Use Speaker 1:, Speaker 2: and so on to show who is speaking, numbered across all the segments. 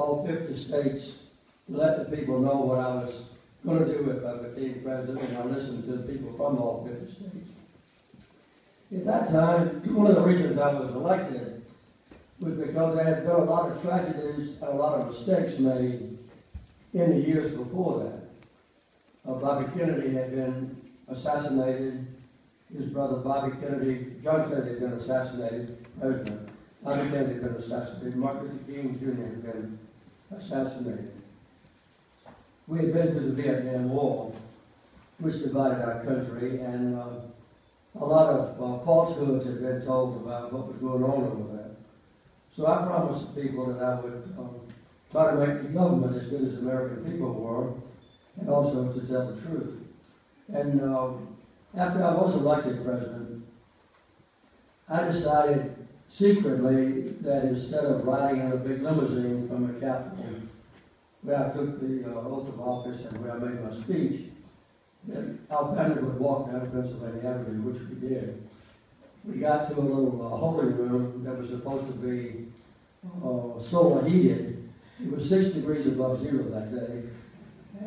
Speaker 1: all 50 states to let the people know what I was going to do if I became president, and I listened to the people from all 50 states. At that time, one of the reasons I was elected was because there had been a lot of tragedies and a lot of mistakes made in the years before that. Bobby Kennedy had been assassinated. His brother Bobby Kennedy, John Kennedy had been assassinated, president. Bobby Kennedy had been assassinated. Martin Luther King Jr. had been assassinated. We had been through the Vietnam War, which divided our country, and a lot of falsehoods had been told about what was going on over there. So I promised the people that I would try to make the government as good as the American people were, and also to tell the truth. And after I was elected president, I decided secretly that instead of riding in a big limousine from the Capitol, where I took the oath of office and where I made my speech, that our family would walk down Pennsylvania Avenue, which we did. We got to a little holding room that was supposed to be solar heated. It was 6 degrees above zero that day,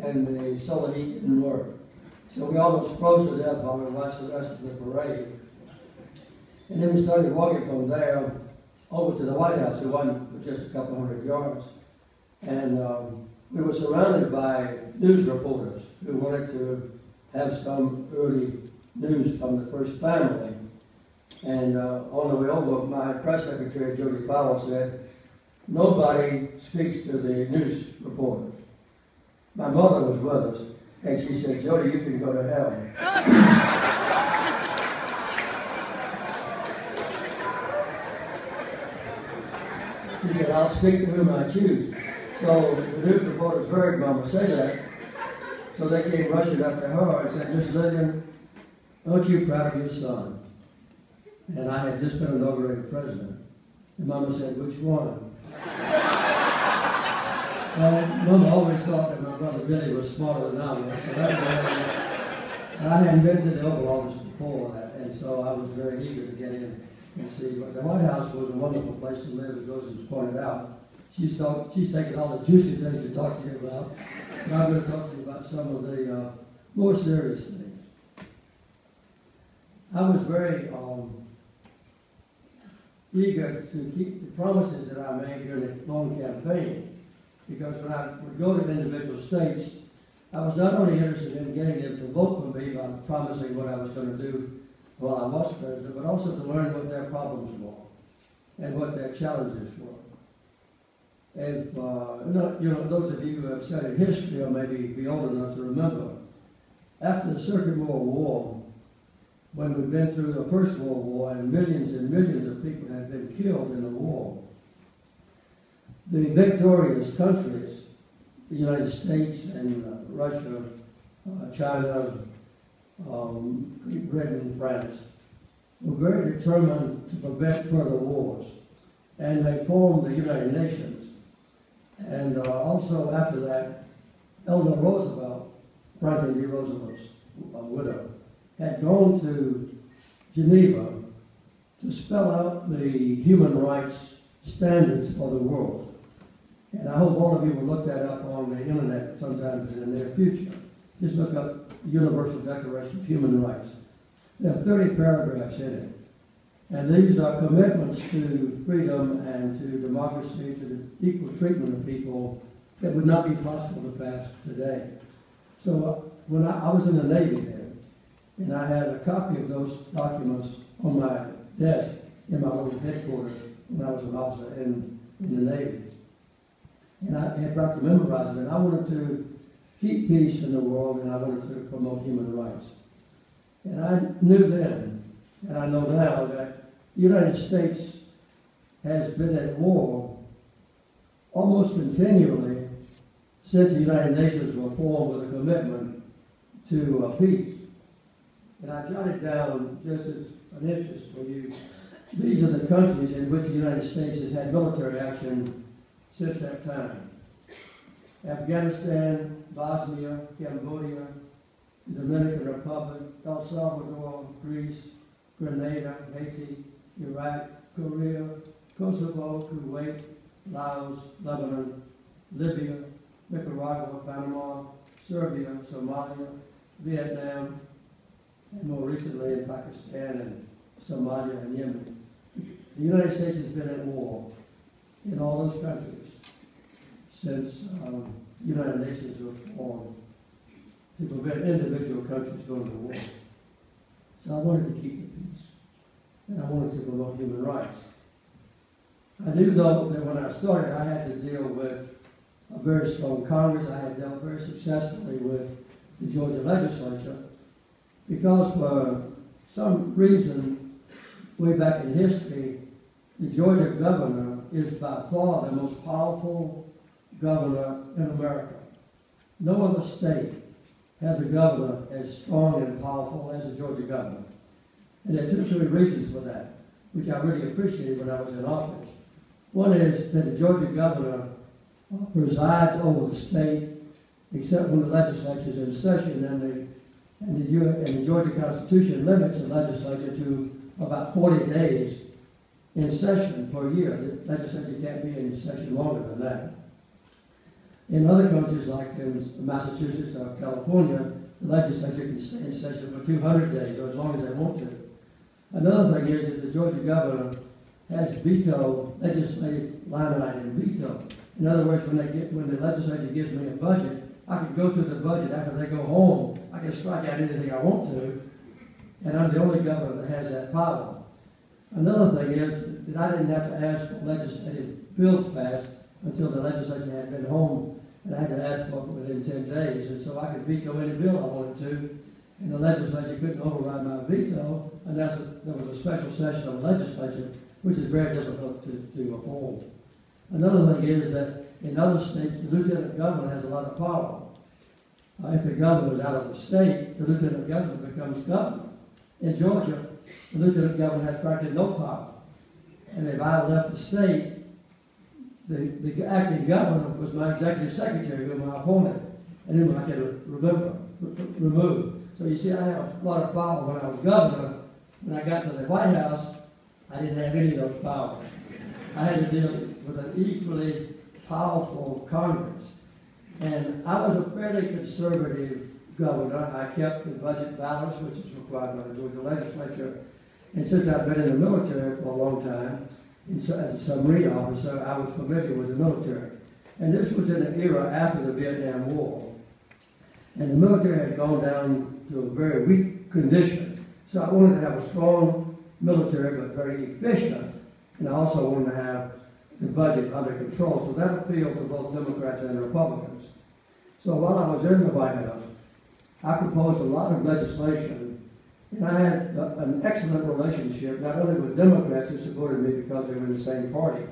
Speaker 1: and the solar heat didn't work. So we almost froze to death while we watched the rest of the parade. And then we started walking from there over to the White House. It wasn't just a couple hundred yards. And we were surrounded by news reporters who wanted to have some early news from the first family. And on the way over, my press secretary, Jody Powell, said, "Nobody speaks to the news reporters." My mother was with us, and she said, "Jody, you can go to hell." She said, "I'll speak to whom I choose." So the news reporters heard Mama say that, so they came rushing up to her and said, "Miss Lillian, aren't you proud of your son?" And I had just been inaugurated president. And Mama said, "Which one?" Well, Mama always thought that my brother Billy was smarter than I was, so that was I hadn't been to the Oval Office before that, and so I was very eager to get in and see. But the White House was a wonderful place to live, as Rose's pointed out. She's taken all the juicy things to talk to you about, and I'm going to talk to you about some of the more serious things. I was very eager to keep the promises that I made during the long campaign, because when I would go to individual states, I was not only interested in getting them to vote for me by promising what I was going to do while I was president, but also to learn what their problems were and what their challenges were. And those of you who have studied history or maybe be old enough to remember, after the Second World War, when we'd been through the First World War and millions of people had been killed in the war, the victorious countries, the United States and Russia, China, Great Britain, and France, were very determined to prevent further wars. And they formed the United Nations. And also after that, Eleanor Roosevelt, Franklin D. Roosevelt's widow, had gone to Geneva to spell out the human rights standards for the world. And I hope all of you will look that up on the internet sometime in the near future. Just look up the Universal Declaration of Human Rights. There are 30 paragraphs in it. And these are commitments to freedom and to democracy, to the equal treatment of people that would not be possible to pass today. So when I was in the Navy then, and I had a copy of those documents on my desk in my little headquarters when I was an officer in the Navy. And I had got to memorize it, and I wanted to keep peace in the world, and I wanted to promote human rights. And I knew then, and I know now, that the United States has been at war almost continually since the United Nations were formed with a commitment to peace. And I jotted down, just as an interest for you, these are the countries in which the United States has had military action since that time: Afghanistan, Bosnia, Cambodia, the Dominican Republic, El Salvador, Greece, Grenada, Haiti, Iraq, Korea, Kosovo, Kuwait, Laos, Lebanon, Libya, Nicaragua, Panama, Serbia, Somalia, Vietnam, and more recently in Pakistan and Somalia and Yemen. The United States has been at war in all those countries since the United Nations was formed to prevent individual countries going to war. So I wanted to keep the peace, and I wanted to promote human rights. I knew, though, that when I started, I had to deal with a very strong Congress. I had dealt very successfully with the Georgia legislature because for some reason, way back in history, the Georgia governor is by far the most powerful governor in America. No other state has a governor as strong and powerful as the Georgia governor. And there are two or three reasons for that, which I really appreciated when I was in office. One is that the Georgia governor presides over the state, except when the legislature is in session, and the Georgia Constitution limits the legislature to about 40 days in session per year. The legislature can't be in session longer than that. In other countries, like in Massachusetts or California, the legislature can stay in session for 200 days, or as long as they want to. Another thing is that the Georgia governor has veto, legislative line item veto. In other words, when the legislature gives me a budget, I can go through the budget after they go home. I can strike out anything I want to, and I'm the only governor that has that power. Another thing is that I didn't have to ask for legislative bills passed until the legislature had been home, and I had to ask for it within 10 days. And so I could veto any bill I wanted to, and the legislature couldn't override my veto unless there was a special session of the legislature, which is very difficult to afford. Another thing is that in other states, the lieutenant governor has a lot of power. If the governor is out of the state, the lieutenant governor becomes governor. In Georgia, the lieutenant governor has practically no power. And if I left the state, the acting governor was my executive secretary, whom I appointed, and whom I could remove. So you see, I had a lot of power when I was governor. When I got to the White House, I didn't have any of those powers. I had to deal with an equally powerful Congress. And I was a fairly conservative governor. I kept the budget balance, which is required by the Georgia legislature. And since I've been in the military for a long time, as a submarine officer, I was familiar with the military. And this was in an era after the Vietnam War. And the military had gone down to a very weak condition. So I wanted to have a strong military, but very efficient. And I also wanted to have the budget under control. So that appealed to both Democrats and Republicans. So while I was in the White House, I proposed a lot of legislation. And I had an excellent relationship, not only with Democrats who supported me because they were in the same party,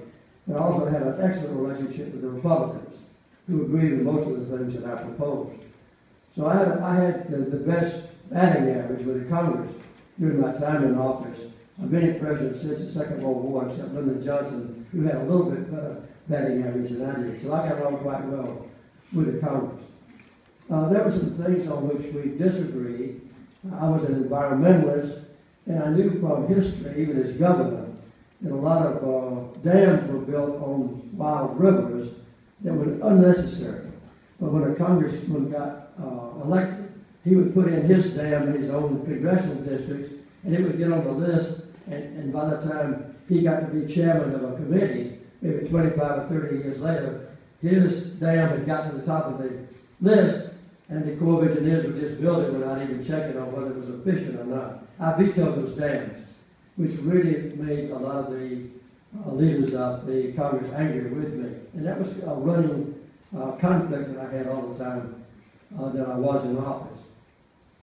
Speaker 1: but I also had an excellent relationship with the Republicans who agreed with most of the things that I proposed. So I had the best batting average with the Congress during my time in office of any president since the Second World War, except Lyndon Johnson, who had a little bit better batting average than I did. So I got along quite well with the Congress. There were some things on which we disagreed. I was an environmentalist, and I knew from history, even as governor, that a lot of dams were built on wild rivers that were unnecessary. But when a congressman got elected, he would put in his dam in his own congressional districts, and it would get on the list, and by the time he got to be chairman of a committee, maybe 25 or 30 years later, his dam had got to the top of the list, and the Corps of Engineers would just build it without even checking on whether it was efficient or not. I vetoed those dams, which really made a lot of the leaders of the Congress angry with me. And that was a running conflict that I had all the time that I was in office.